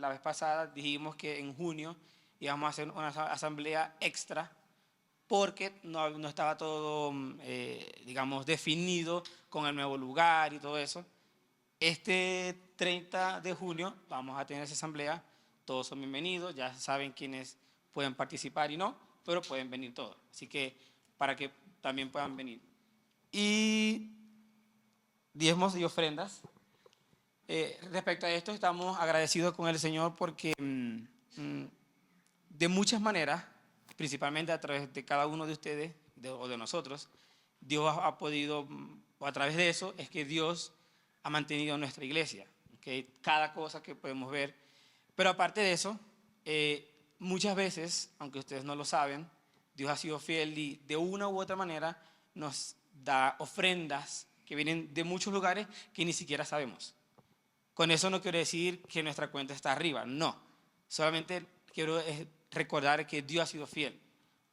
la vez pasada dijimos que en junio íbamos a hacer una asamblea extra porque no estaba todo, digamos, definido con el nuevo lugar y todo eso. Este 30 de junio vamos a tener esa asamblea. Todos son bienvenidos, ya saben quiénes pueden participar y no, pero pueden venir todos. Así que para que también puedan venir. Y diezmos y ofrendas. Respecto a esto, estamos agradecidos con el Señor porque de muchas maneras, principalmente a través de cada uno de ustedes o de nosotros, Dios ha podido, o a través de eso, es que Dios ha mantenido nuestra iglesia. ¿Okay? Cada cosa que podemos ver. Pero aparte de eso, muchas veces, aunque ustedes no lo saben, Dios ha sido fiel y de una u otra manera nos da ofrendas que vienen de muchos lugares que ni siquiera sabemos. Con eso no quiero decir que nuestra cuenta está arriba, no. Solamente quiero recordar que Dios ha sido fiel,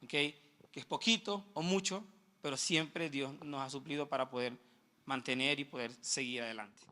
¿okay? Que es poquito o mucho, pero siempre Dios nos ha suplido para poder mantener y poder seguir adelante.